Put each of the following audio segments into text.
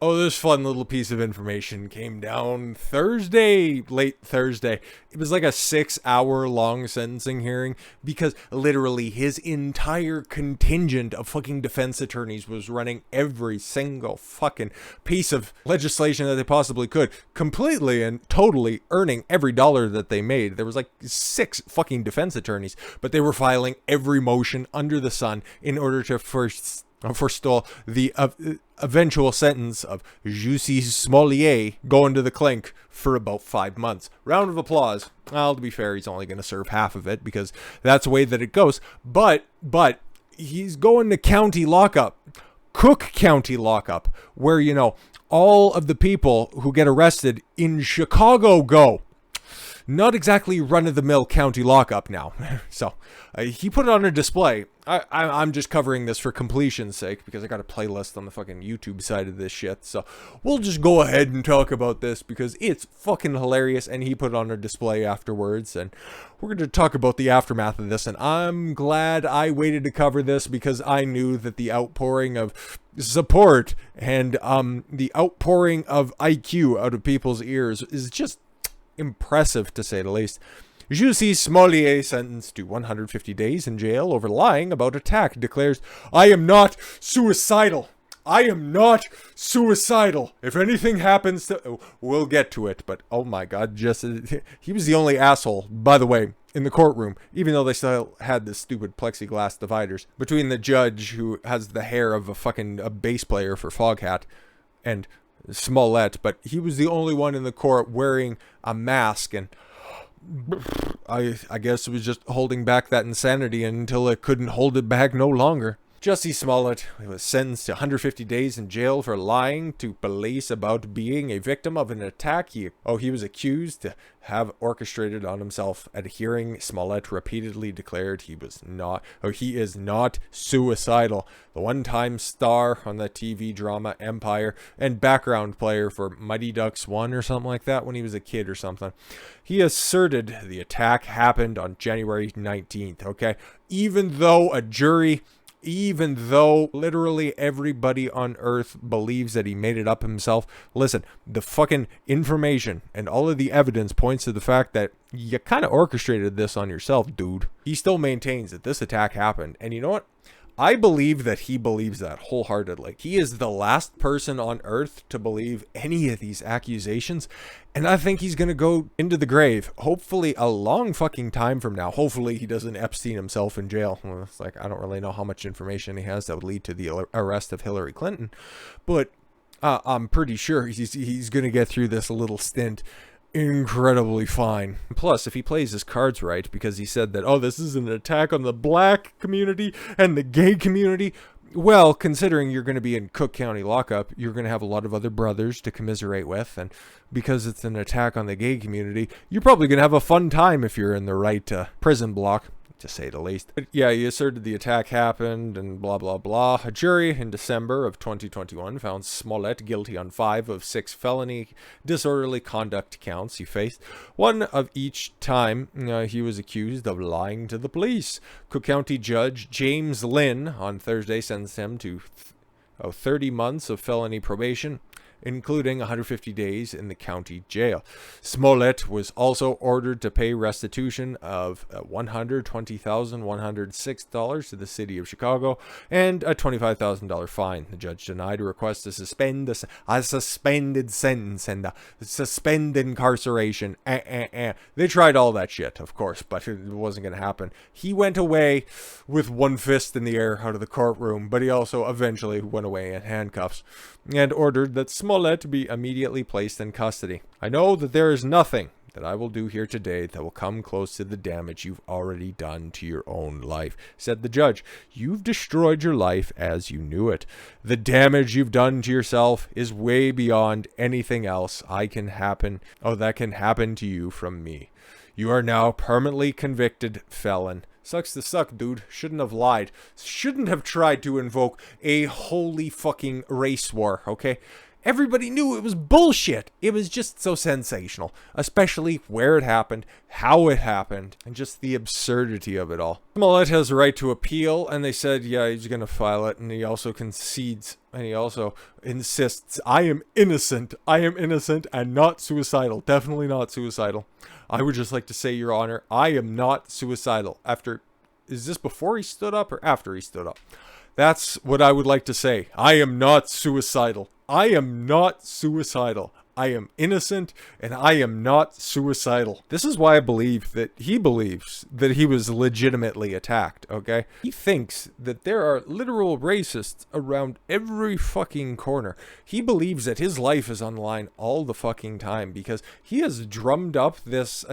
Oh, this fun little piece of information came down Thursday, late Thursday. It was like a 6 hour long sentencing hearing because literally his entire contingent of fucking defense attorneys was running every single fucking piece of legislation that they possibly could, completely and totally earning every dollar that they made. There was like 6 fucking defense attorneys, but they were filing every motion under the sun in order to forestall the eventual sentence of Jussie Smollett going to the clink for about 5 months. Round of applause. Well, to be fair, he's only going to serve half of it because that's the way that it goes. But he's going to county lockup, Cook County lockup, where, you know, all of the people who get arrested in Chicago go. Not exactly run-of-the-mill county lockup now. So he put it on a display. I'm just covering this for completion's sake because I got a playlist on the fucking YouTube side of this shit. So we'll just go ahead and talk about this because it's fucking hilarious. And he put it on a display afterwards. And we're going to talk about the aftermath of this. And I'm glad I waited to cover this because I knew that the outpouring of support and the outpouring of IQ out of people's ears is just impressive, to say the least. Jussie Smollett, sentenced to 150 days in jail over lying about attack, declares, "I am not suicidal. I am not suicidal. If anything happens to..." We'll get to it, but oh my god, he was the only asshole, by the way, in the courtroom, even though they still had the stupid plexiglass dividers between the judge, who has the hair of a bass player for Foghat, and Smollett, but he was the only one in the court wearing a mask, and I guess it was just holding back that insanity until it couldn't hold it back no longer. Jussie Smollett was sentenced to 150 days in jail for lying to police about being a victim of an attack he was accused to have orchestrated on himself. At a hearing, Smollett repeatedly declared he is not suicidal. The one-time star on the TV drama Empire and background player for Mighty Ducks 1 or something like that when he was a kid or something. He asserted the attack happened on January 19th, okay? Even though literally everybody on earth believes that he made it up himself. Listen, the fucking information and all of the evidence points to the fact that you kind of orchestrated this on yourself, dude. He still maintains that this attack happened. And you know what? I believe that he believes that wholeheartedly. He is the last person on earth to believe any of these accusations. And I think he's going to go into the grave, hopefully a long fucking time from now. Hopefully he doesn't Epstein himself in jail. Well, it's like, I don't really know how much information he has that would lead to the arrest of Hillary Clinton. But I'm pretty sure he's going to get through this little stint incredibly fine. Plus, if he plays his cards right, because he said that, oh, this is an attack on the black community and the gay community. Well, considering you're going to be in Cook County lockup, you're going to have a lot of other brothers to commiserate with. And because it's an attack on the gay community, you're probably going to have a fun time if you're in the right prison block, to say the least. But yeah, he asserted the attack happened and blah, blah, blah. A jury in December of 2021 found Smollett guilty on 5 of 6 felony disorderly conduct counts he faced, one of each time he was accused of lying to the police. Cook County Judge James Lynn on Thursday sentenced him to 30 months of felony probation, including 150 days in the county jail. Smollett was also ordered to pay restitution of $120,106 to the city of Chicago and a $25,000 fine. The judge denied a request to suspend a suspended sentence and suspend incarceration. They tried all that shit, of course, but it wasn't going to happen. He went away with one fist in the air out of the courtroom, but he also eventually went away in handcuffs and ordered that Smollett be immediately placed in custody. "I know that there is nothing that I will do here today that will come close to the damage you've already done to your own life," said the judge. "You've destroyed your life as you knew it. The damage you've done to yourself is way beyond anything else that can happen to you from me. You are now permanently convicted felon." Sucks to suck, dude. Shouldn't have lied. Shouldn't have tried to invoke a holy fucking race war, okay? Everybody knew it was bullshit. It was just so sensational, especially where it happened, how it happened, and just the absurdity of it all. Smollett has a right to appeal, and they said, yeah, he's going to file it, and he also concedes, and he also insists, I am innocent and not suicidal. Definitely not suicidal. I would just like to say, Your Honor, I am not suicidal. Is this before he stood up or after he stood up? That's what I would like to say. I am not suicidal. I am not suicidal. I am innocent and I am not suicidal. This is why I believe that he believes that he was legitimately attacked, okay? He thinks that there are literal racists around every fucking corner. He believes that his life is on the line all the fucking time because he has drummed up this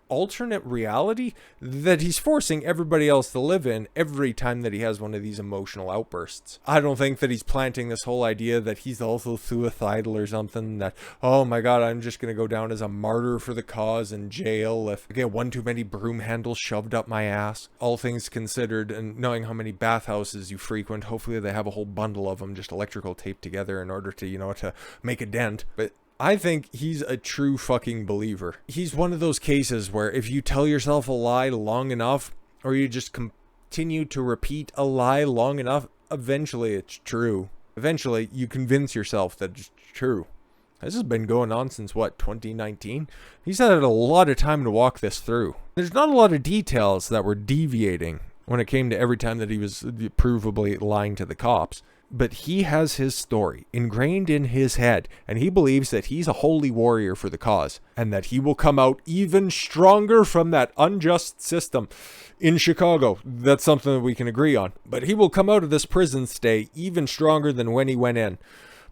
alternate reality that he's forcing everybody else to live in every time that he has one of these emotional outbursts. I don't think that he's planting this whole idea that he's also suicidal or something, that, oh my god, I'm just gonna go down as a martyr for the cause in jail if I get one too many broom handles shoved up my ass. All things considered, and knowing how many bathhouses you frequent, hopefully they have a whole bundle of them just electrical taped together in order to, to make a dent. But I think he's a true fucking believer. He's one of those cases where if you tell yourself a lie long enough, or you just continue to repeat a lie long enough, eventually it's true. Eventually you convince yourself that it's true. This has been going on since, what, 2019? He's had a lot of time to walk this through. There's not a lot of details that were deviating when it came to every time that he was provably lying to the cops. But he has his story ingrained in his head, and he believes that he's a holy warrior for the cause, and that he will come out even stronger from that unjust system in Chicago. That's something that we can agree on. But he will come out of this prison stay even stronger than when he went in.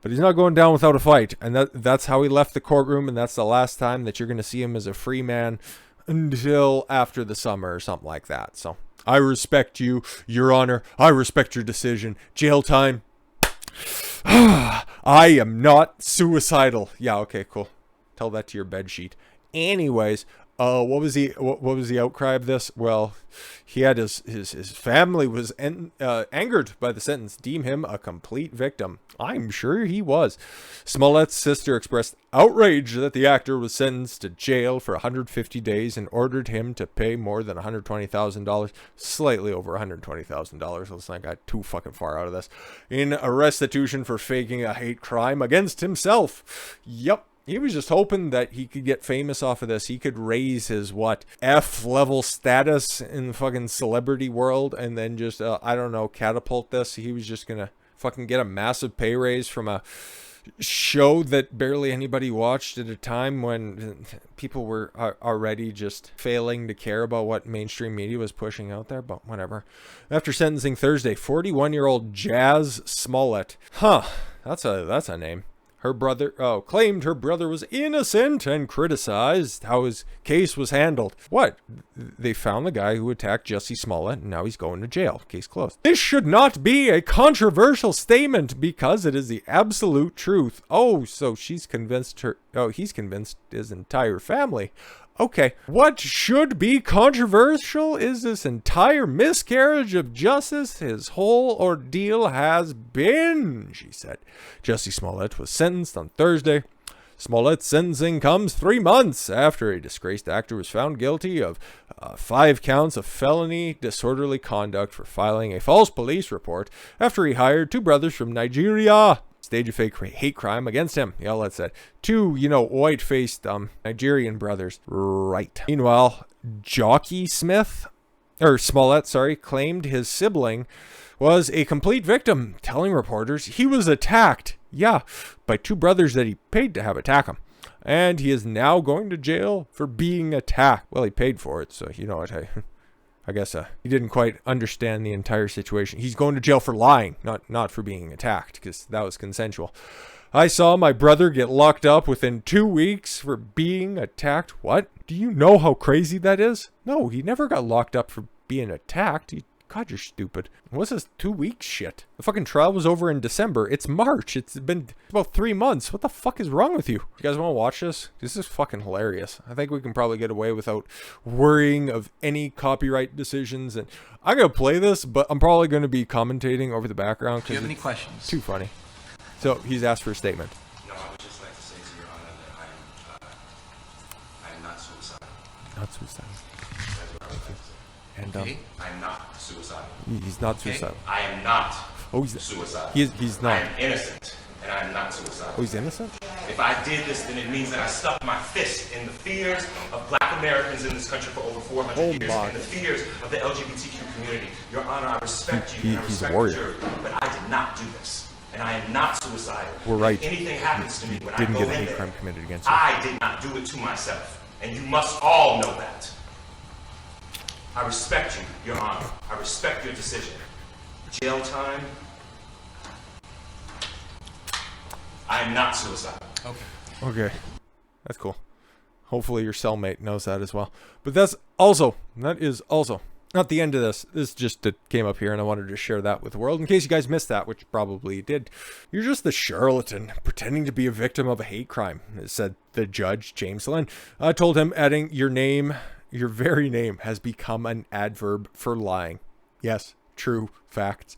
But he's not going down without a fight, and that's how he left the courtroom, and that's the last time that you're going to see him as a free man until after the summer or something like that. So I respect you, Your Honor. I respect your decision. Jail time. I am not suicidal. Yeah, okay, cool. Tell that to your bed sheet. Anyways, what was the outcry of this? Well, he had his family was angered by the sentence, deem him a complete victim. I'm sure he was. Smollett's sister expressed outrage that the actor was sentenced to jail for 150 days and ordered him to pay more than $120,000, slightly over $120,000. Let's not get too fucking far out of this. In a restitution for faking a hate crime against himself. Yep. He was just hoping that he could get famous off of this. He could raise his, F-level status in the fucking celebrity world and then just, I don't know, catapult this. He was just gonna fucking get a massive pay raise from a show that barely anybody watched at a time when people were already just failing to care about what mainstream media was pushing out there, but whatever. After sentencing Thursday, 41-year-old Jussie Smollett. Huh, that's a name. Her brother claimed her brother was innocent and criticized how his case was handled. What? They found the guy who attacked Jussie Smollett, and now he's going to jail. Case closed. This should not be a controversial statement because it is the absolute truth. Oh, so he's convinced his entire family. Okay, what should be controversial is this entire miscarriage of justice his whole ordeal has been, she said. Jussie Smollett was sentenced on Thursday. Smollett's sentencing comes 3 months after a disgraced actor was found guilty of 5 counts of felony disorderly conduct for filing a false police report after he hired 2 brothers from Nigeria stage a fake hate crime against him. Yeah, let's say 2, white-faced Nigerian brothers. Right. Meanwhile, Smollett, claimed his sibling was a complete victim, telling reporters he was attacked, by 2 brothers that he paid to have attack him. And he is now going to jail for being attacked. Well, he paid for it, so you know what, I guess he didn't quite understand the entire situation. He's going to jail for lying, not for being attacked, because that was consensual. I saw my brother get locked up within 2 weeks for being attacked. What? Do you know how crazy that is? No, he never got locked up for being attacked. God, you're stupid. What's this 2 weeks shit? The fucking trial was over in December. It's March. It's been about 3 months. What the fuck is wrong with you? You guys want to watch this? This is fucking hilarious. I think we can probably get away without worrying of any copyright decisions. And I'm going to play this, but I'm probably going to be commentating over the background. Do you have any questions? Too funny. So he's asked for a statement. not suicidal. And Okay? I'm not suicidal. he's not Okay? suicidal. I am not Oh, he's suicidal. he's I not. am innocent, and I am not suicidal. Oh, he's innocent? If I did this, then it means that I stuck my fist in the fears of Black Americans in this country for over 400 Oh, years, my. and the fears of the LGBTQ community. Your Honor, I respect you, and I He's a respect warrior. the jury, but I did not do this, and I am not suicidal. We're right. If anything happens to me when I Didn't go get a in hate there, crime committed against you. I did not do it to myself, and you must all know that. I respect you, Your Honor. I respect your decision. Jail time. I am not suicidal. Okay. That's cool. Hopefully your cellmate knows that as well. But that is also not the end of this. This just came up here and I wanted to share that with the world in case you guys missed that, which probably you did. You're just the charlatan pretending to be a victim of a hate crime, said the judge, James Lynn. I told him, adding, your very name has become an adverb for lying. Yes, true facts.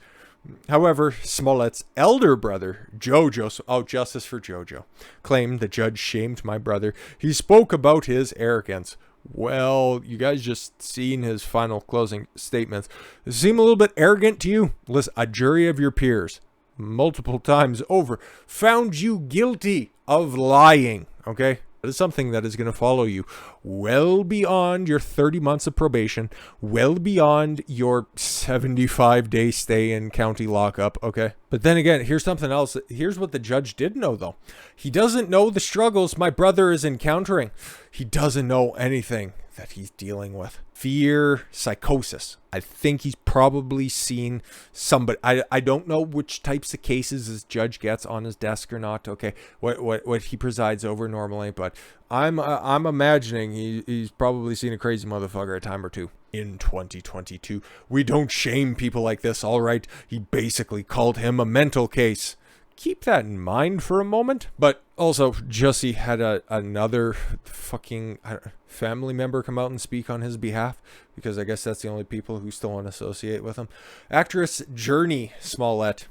However, Smollett's elder brother, Jojo, justice for Jojo, claimed the judge shamed my brother. He spoke about his arrogance. Well, you guys just seen his final closing statements. Does it seem a little bit arrogant to you? Listen, a jury of your peers, multiple times over, found you guilty of lying, okay? That is something that is going to follow you well beyond your 30 months of probation, well beyond your 75-day stay in county lockup, okay? But then again, here's something else. Here's what the judge did know, though. He doesn't know the struggles my brother is encountering. He doesn't know anything that he's dealing with. Fear, psychosis. I think he's probably seen somebody. I don't know which types of cases this judge gets on his desk or not. Okay, what he presides over normally, but I'm imagining he's probably seen a crazy motherfucker a time or two. In 2022, we don't shame people like this. All right, he basically called him a mental case. Keep that in mind for a moment. But also, Jussie had another fucking family member come out and speak on his behalf, because I guess that's the only people who still want to associate with him. Actress Jussie Smollett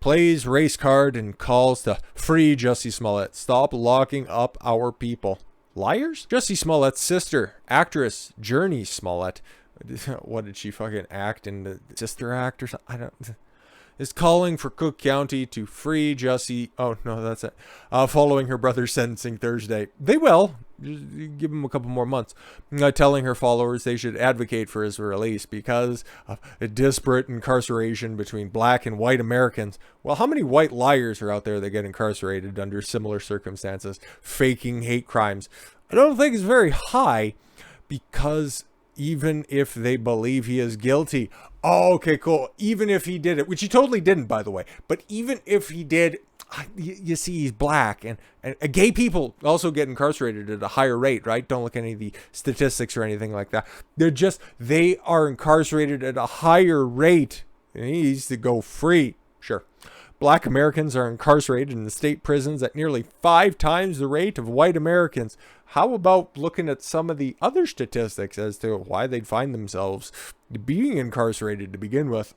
plays race card and calls to free Jussie Smollett. Stop locking up our people. Liars? Jussie Smollett's sister, actress Jussie Smollett. What did she fucking act in the Sister Act or something? I don't... is calling for Cook County to free Jussie. Oh, no, that's it. Following her brother's sentencing Thursday. They will. Just give him a couple more months. Telling her followers they should advocate for his release because of a disparate incarceration between Black and white Americans. Well, how many white liars are out there that get incarcerated under similar circumstances, faking hate crimes? I don't think it's very high, because even if they believe he is guilty. Oh, okay, cool. Even if he did it, which he totally didn't, by the way. But even if he did, you see, he's Black. And gay people also get incarcerated at a higher rate, right? Don't look at any of the statistics or anything like that. They are incarcerated at a higher rate. And he needs to go free. Sure. Black Americans are incarcerated in the state prisons at nearly 5 times the rate of white Americans. How about looking at some of the other statistics as to why they'd find themselves being incarcerated to begin with?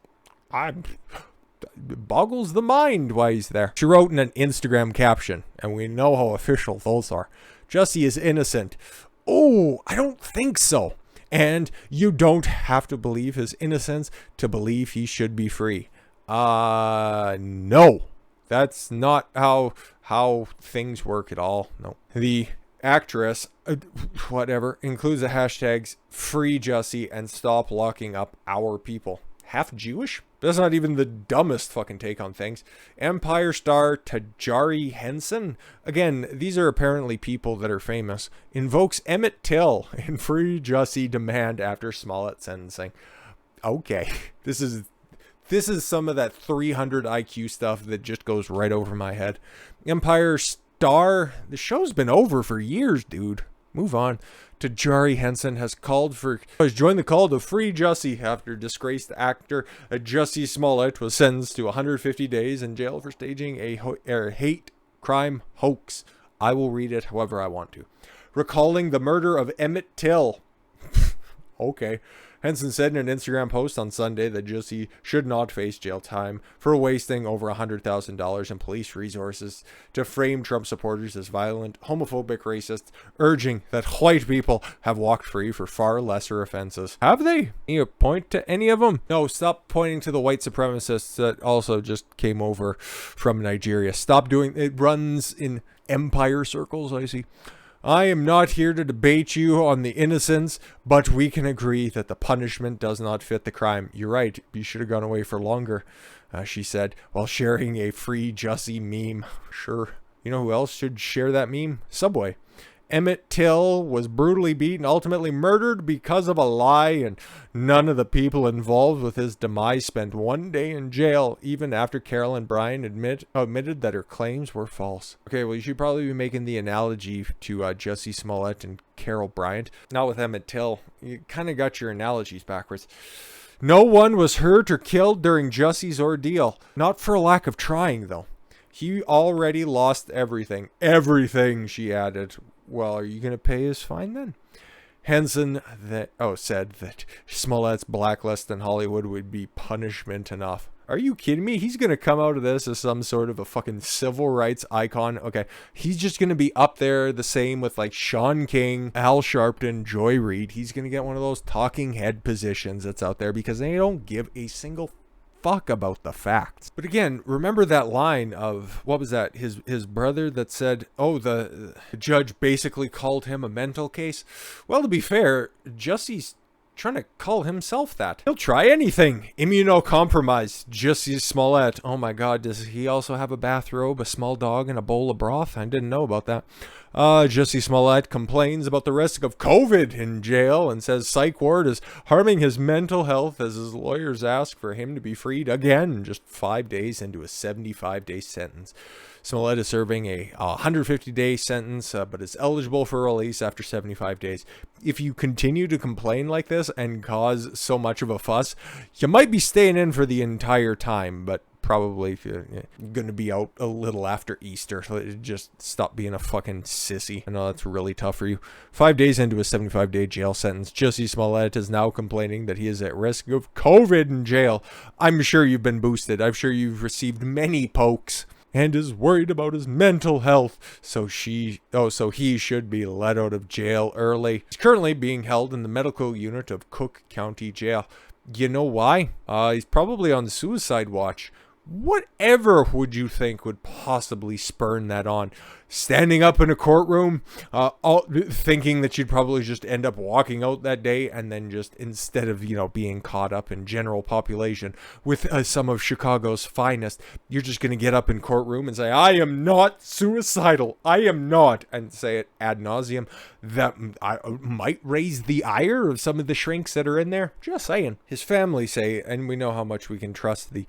It boggles the mind why he's there. She wrote in an Instagram caption, and we know how official those are. Jussie is innocent. Oh, I don't think so. And you don't have to believe his innocence to believe he should be free. No, that's not how things work at all. No. The actress, whatever, includes the hashtags free Jussie and stop locking up our people. Half Jewish? That's not even the dumbest fucking take on things. Empire star Taraji Henson, again, these are apparently people that are famous, invokes Emmett Till in free Jussie demand after Smollett sentencing. Okay, this is some of that 300 IQ stuff that just goes right over my head. Empire star, the show's been over for years, dude. Move on. Taraji Henson has joined the call to free Jussie after disgraced actor Jussie Smollett was sentenced to 150 days in jail for staging a hate crime hoax. I will read it however I want to. Recalling the murder of Emmett Till. Okay. Henson said in an Instagram post on Sunday that Jussie should not face jail time for wasting over $100,000 in police resources to frame Trump supporters as violent, homophobic racists, urging that white people have walked free for far lesser offenses. Have they? Can you point to any of them? No, stop pointing to the white supremacists that also just came over from Nigeria. Stop doing it. It runs in empire circles, I see. I am not here to debate you on the innocence, but we can agree that the punishment does not fit the crime. You're right. You should have gone away for longer, she said, while sharing a free Jussie meme. Sure. You know who else should share that meme? Subway. Emmett Till was brutally beaten, ultimately murdered because of a lie, and none of the people involved with his demise spent one day in jail, even after Carol and Brian admitted that her claims were false. Okay, well, you should probably be making the analogy to Jussie Smollett and Carol Bryant, not with Emmett Till. You kind of got your analogies backwards. No one was hurt or killed during Jussie's ordeal. Not for a lack of trying, though. He already lost everything. Everything, she added. Well, are you going to pay his fine then? Henson said that Smollett's blacklist in Hollywood would be punishment enough. Are you kidding me? He's going to come out of this as some sort of a fucking civil rights icon. Okay, he's just going to be up there the same with like Sean King, Al Sharpton, Joy Reid. He's going to get one of those talking head positions that's out there because they don't give a single fuck about the facts. But again, remember that line of, what was that, his brother that said, oh, the judge basically called him a mental case? Well, to be fair, Jussie's trying to call himself that. He'll try anything. Immunocompromised. Jussie Smollett. Oh my god, does he also have a bathrobe, a small dog, and a bowl of broth? I didn't know about that. Jussie Smollett complains about the risk of COVID in jail and says psych ward is harming his mental health as his lawyers ask for him to be freed again just 5 days into a 75-day sentence. Smollett is serving a 150-day sentence, but is eligible for release after 75 days. If you continue to complain like this and cause so much of a fuss, you might be staying in for the entire time, but probably going to be out a little after Easter. So just stop being a fucking sissy. I know that's really tough for you. 5 days into a 75-day jail sentence, Jussie Smollett is now complaining that he is at risk of COVID in jail. I'm sure you've been boosted. I'm sure you've received many pokes and is worried about his mental health. So he should be let out of jail early. He's currently being held in the medical unit of Cook County Jail. You know why? He's probably on suicide watch. Whatever would you think would possibly spurn that on? Standing up in a courtroom, thinking that you'd probably just end up walking out that day, and then just instead of, being caught up in general population with some of Chicago's finest, you're just going to get up in courtroom and say, I am not suicidal. I am not. And say it ad nauseum. That might raise the ire of some of the shrinks that are in there. Just saying. His family say, and we know how much we can trust the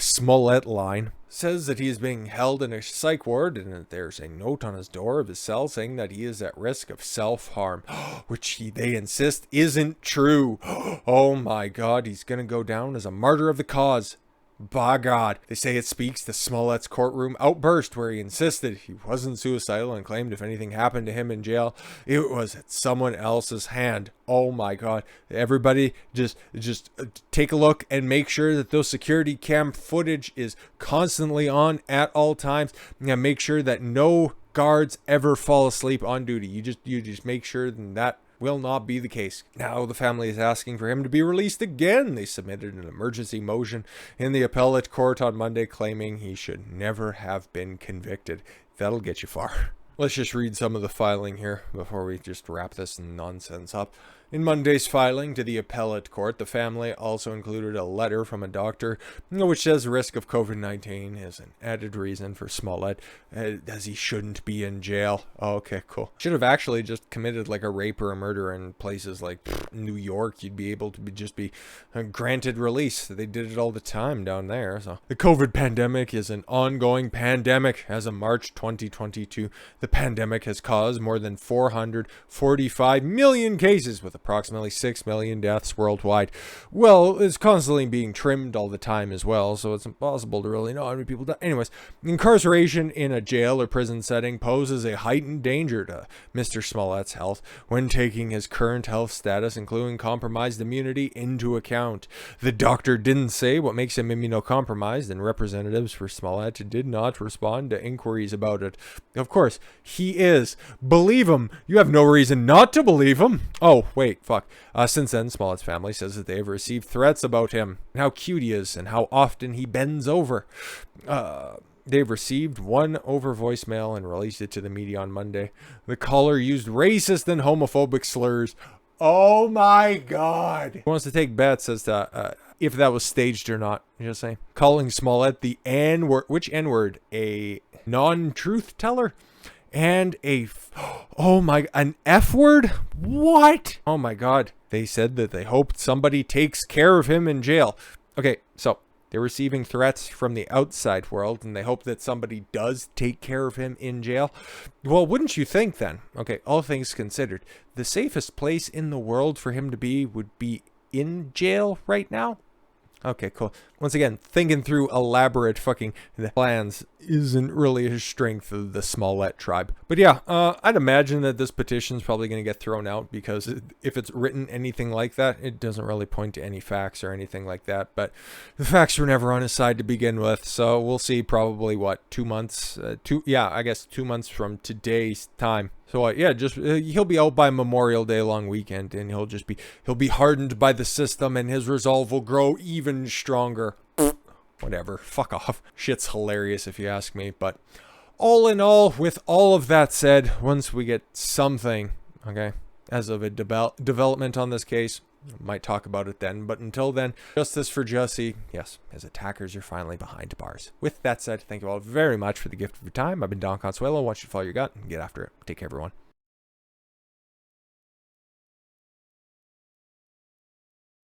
Smollett line, says that he is being held in a psych ward and that there's a note on his door of his cell saying that he is at risk of self-harm, which they insist isn't true. Oh my god, he's gonna go down as a martyr of the cause. By God. They say it speaks to Smollett's courtroom outburst where he insisted he wasn't suicidal and claimed if anything happened to him in jail, it was at someone else's hand. Oh my God. Everybody just take a look and make sure that those security cam footage is constantly on at all times. And make sure that no guards ever fall asleep on duty. You just make sure that will not be the case. Now the family is asking for him to be released again. They submitted an emergency motion in the appellate court on Monday claiming he should never have been convicted. That'll get you far. Let's just read some of the filing here before we just wrap this nonsense up. In Monday's filing to the appellate court, the family also included a letter from a doctor which says risk of COVID-19 is an added reason for Smollett, as he shouldn't be in jail. Oh, okay, cool. Should have actually just committed like a rape or a murder in places like New York. You'd be able to be granted release. They did it all the time down there. So the COVID pandemic is an ongoing pandemic. As of March 2022, the pandemic has caused more than 445 million cases with approximately 6 million deaths worldwide. Well, it's constantly being trimmed all the time as well, so it's impossible to really know how many people die. Anyways, incarceration in a jail or prison setting poses a heightened danger to Mr. Smollett's health when taking his current health status, including compromised immunity, into account. The doctor didn't say what makes him immunocompromised, and representatives for Smollett did not respond to inquiries about it. Of course, he is. Believe him. You have no reason not to believe him. Oh, wait, fuck. Since then, Smollett's family says that they have received threats about him, and how cute he is, and how often he bends over. They've received one over voicemail and released it to the media on Monday. The caller used racist and homophobic slurs. Oh my God. Who wants to take bets as to if that was staged or not? Just saying. Calling Smollett the N-word. Which N-word? A non-truth teller? And an F word? What? Oh my God. They said that they hoped somebody takes care of him in jail. Okay, so they're receiving threats from the outside world, and they hope that somebody does take care of him in jail. Well, wouldn't you think then? Okay, all things considered, the safest place in the world for him to be would be in jail right now? Okay, cool. Once again, thinking through elaborate fucking plans isn't really a strength of the Smollett tribe. But yeah, I'd imagine that this petition's probably going to get thrown out because if it's written anything like that, it doesn't really point to any facts or anything like that. But the facts were never on his side to begin with, so we'll see probably, what, 2 months? I guess 2 months from today's time. So yeah, just he'll be out by Memorial Day long weekend, and he'll be hardened by the system, and his resolve will grow even stronger. Whatever, fuck off. Shit's hilarious if you ask me. But all in all, with all of that said, once we get something, okay, as of a development on this case, might talk about it then. But until then, justice for Jussie. Yes, his attackers are finally behind bars. With that said, thank you all very much for the gift of your time. I've been Don Consuelo. I want you to follow your gut and get after it. Take care, everyone.